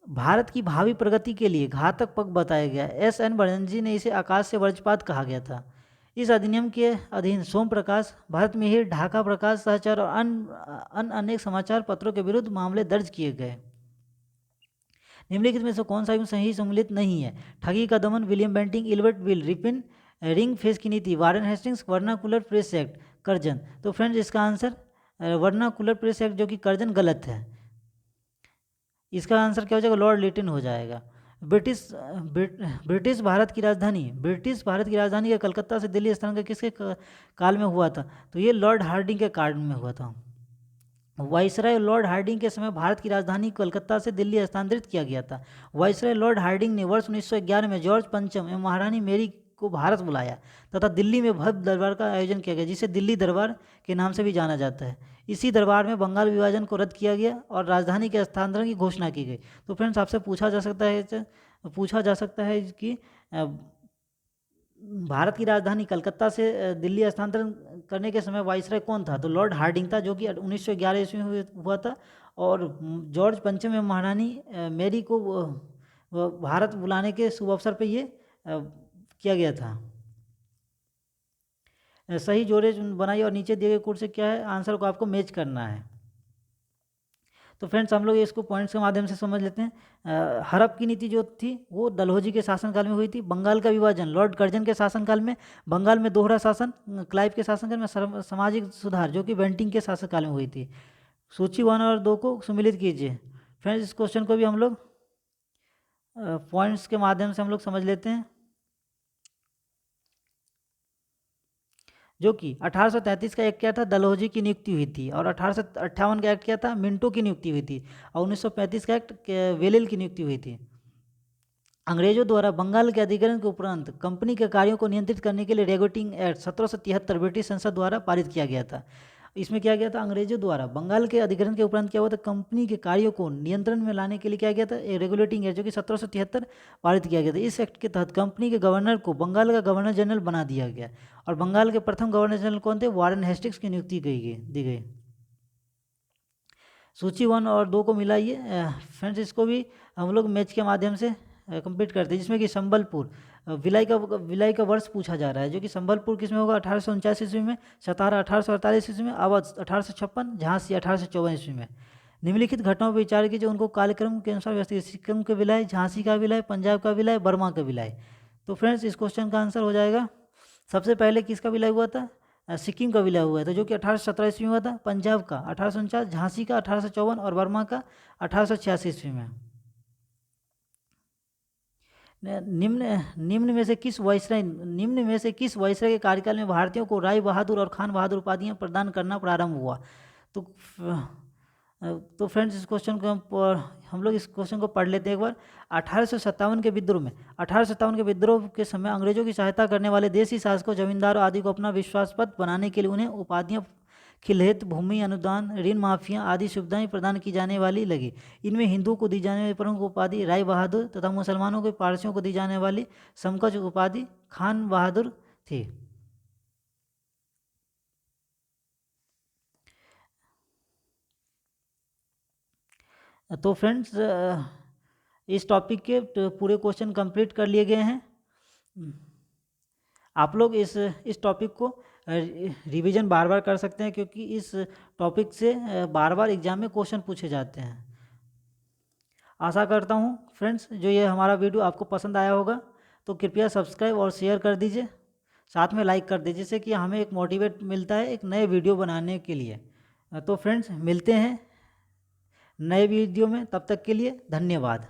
भारत की भावी प्रगति के लिए घातक पग बताया गया। S.N. बनर्जी ने इसे आकाश से वज्रपात कहा गया था। इस अधिनियम के अधीन सोम प्रकाश, भारत में ही ढाका प्रकाश, सहचर और अन्य अनेक समाचार पत्रों के विरुद्ध मामले दर्ज किए गए। निम्नलिखित में से कौन सा सही सम्मिलित नहीं है? ठगी का दमन, William Bentinck, Ilbert bill, Ripon, ring fence की नीति, Warren Hastings, vernacular press act, Curzon. तो फ्रेंड्स, इसका आंसर वर्नाकुलर प्रेस एक्ट जो कि कर्जन गलत है। इसका आंसर क्या हो जाएगा? लॉर्ड लिटिन हो जाएगा। ब्रिटिश भारत की राजधानी का कलकत्ता से दिल्ली स्थानांतरण किसके काल में हुआ था? तो ये लॉर्ड हार्डिंग के काल में हुआ था। वाइसराय लॉर्ड हार्डिंग के समय भारत की राजधानी कलकत्ता से दिल्ली स्थानांतरित किया गया था। वाइसराय लॉर्ड हार्डिंग ने वर्ष 1911 में जॉर्ज पंचम एवं महारानी मेरी को भारत बुलाया तथा दिल्ली में भव्य दरबार का आयोजन किया गया, जिसे दिल्ली दरबार के नाम से भी जाना जाता है। इसी दरबार में बंगाल विभाजन को रद्द किया गया और राजधानी के स्थानांतरण की घोषणा की गई। तो फ्रेंड्स, आपसे पूछा जा सकता है कि भारत की राजधानी कलकत्ता से दिल्ली स्थानांतरण करने के समय वाइसराय कौन था? तो लॉर्ड हार्डिंग था, जो कि 1911 ईस्वी में हुआ था। और जॉर्ज पंचम एवं महारानी मेरी को भारत बुलाने के शुभ अवसर पर ये किया गया था। सही जोड़े बनाइए और नीचे दिए गए कोड से क्या है, आंसर को आपको मैच करना है। तो फ्रेंड्स हम लोग इसको पॉइंट्स के माध्यम से समझ लेते हैं। हड़प की नीति जो थी वो डलहौजी के शासनकाल में हुई थी। बंगाल का विभाजन लॉर्ड कर्जन के शासनकाल में। बंगाल में दोहरा शासन क्लाइव के शासनकाल में। सामाजिक सुधार जो कि बेंटिंग के शासनकाल में हुई थी। सूची 1 और 2 को सम्मिलित कीजिए। फ्रेंड्स इस क्वेश्चन को भी हम लोग पॉइंट्स के माध्यम से हम लोग समझ लेते हैं, जो कि 1833 का एक्ट क्या था, डलहौजी की नियुक्ति हुई थी। और 1858 का एक्ट क्या था, मिंटो की नियुक्ति हुई थी। और 1935 का एक्ट वेलेल की नियुक्ति हुई थी। अंग्रेजों द्वारा बंगाल के अधिग्रहण के उपरांत कंपनी के कार्यों को नियंत्रित करने के लिए रेगुलेटिंग एक्ट 1773 ब्रिटिश संसद द्वारा पारित किया गया था। इसमें क्या गया था, अंग्रेजों द्वारा बंगाल के अधिग्रहण के उपरांत क्या हुआ था, कंपनी के कार्यों को नियंत्रण में लाने के लिए क्या गया था, एक रेगुलेटिंग एक्ट जो कि 1773 पारित किया गया था। इस एक्ट के तहत कंपनी के गवर्नर को बंगाल का गवर्नर जनरल बना दिया गया। और बंगाल के प्रथम गवर्नर जनरल कौन थे, वारेन हेस्टिंग्स की नियुक्ति दी गई। सूची 1 और 2 को मिलाइए। फ्रेंड्स इसको भी हम लोग मैच के माध्यम से कंप्लीट करते हैं, जिसमें कि संबलपुर विलाई का वर्ष पूछा जा रहा है, जो कि संबलपुर किसमें होगा, 1849 ईस्वी में। सतारा 1848 ईस्वी में। अवध 1856। झांसी 1854 ईस्वी में। निम्नलिखित घटनाओं पर विचार कीजिए, उनको कालक्रम के अनुसार व्यवस्थित। सिक्किम का विलय, झांसी का विलय, पंजाब का विलय, बर्मा का विलय। तो फ्रेंड्स इस क्वेश्चन का आंसर हो जाएगा, सबसे पहले किसका विलय हुआ था, सिक्किम का विलय हुआ था, जो कि 1817 ईस्वी में हुआ था। पंजाब का 1849, झांसी का 1854 और बर्मा का 1886 ईस्वी में। निम्न में से किस वायसराय के कार्यकाल में भारतीयों को राय बहादुर और खान बहादुर उपाधियां प्रदान करना प्रारंभ हुआ। तो फ्रेंड्स इस क्वेश्चन को हम लोग इस क्वेश्चन को पढ़ लेते हैं एक बार। 1857 के विद्रोह के समय अंग्रेजों की सहायता करने वाले देसी शासकों, जमींदारों आदि को अपना विश्वासपद बनाने के लिए उन्हें उपाधियां, खिलहेत, भूमि अनुदान, ऋण माफिया आदि सुविधाएं प्रदान की जाने वाली लगी। इनमें हिंदुओं को दी जाने वाली प्रमुख उपाधि राय बहादुर तथा मुसलमानों के पारसियों को दी जाने वाली समकक्ष उपाधि खान बहादुर थी। तो फ्रेंड्स इस टॉपिक के पूरे क्वेश्चन कंप्लीट कर लिए गए हैं। आप लोग इस टॉपिक को रिवीजन बार बार कर सकते हैं, क्योंकि इस टॉपिक से बार बार एग्जाम में क्वेश्चन पूछे जाते हैं। आशा करता हूँ फ्रेंड्स जो ये हमारा वीडियो आपको पसंद आया होगा, तो कृपया सब्सक्राइब और शेयर कर दीजिए, साथ में लाइक कर दीजिए, जिससे कि हमें एक मोटिवेट मिलता है एक नए वीडियो बनाने के लिए। तो फ्रेंड्स मिलते हैं नए वीडियो में, तब तक के लिए धन्यवाद।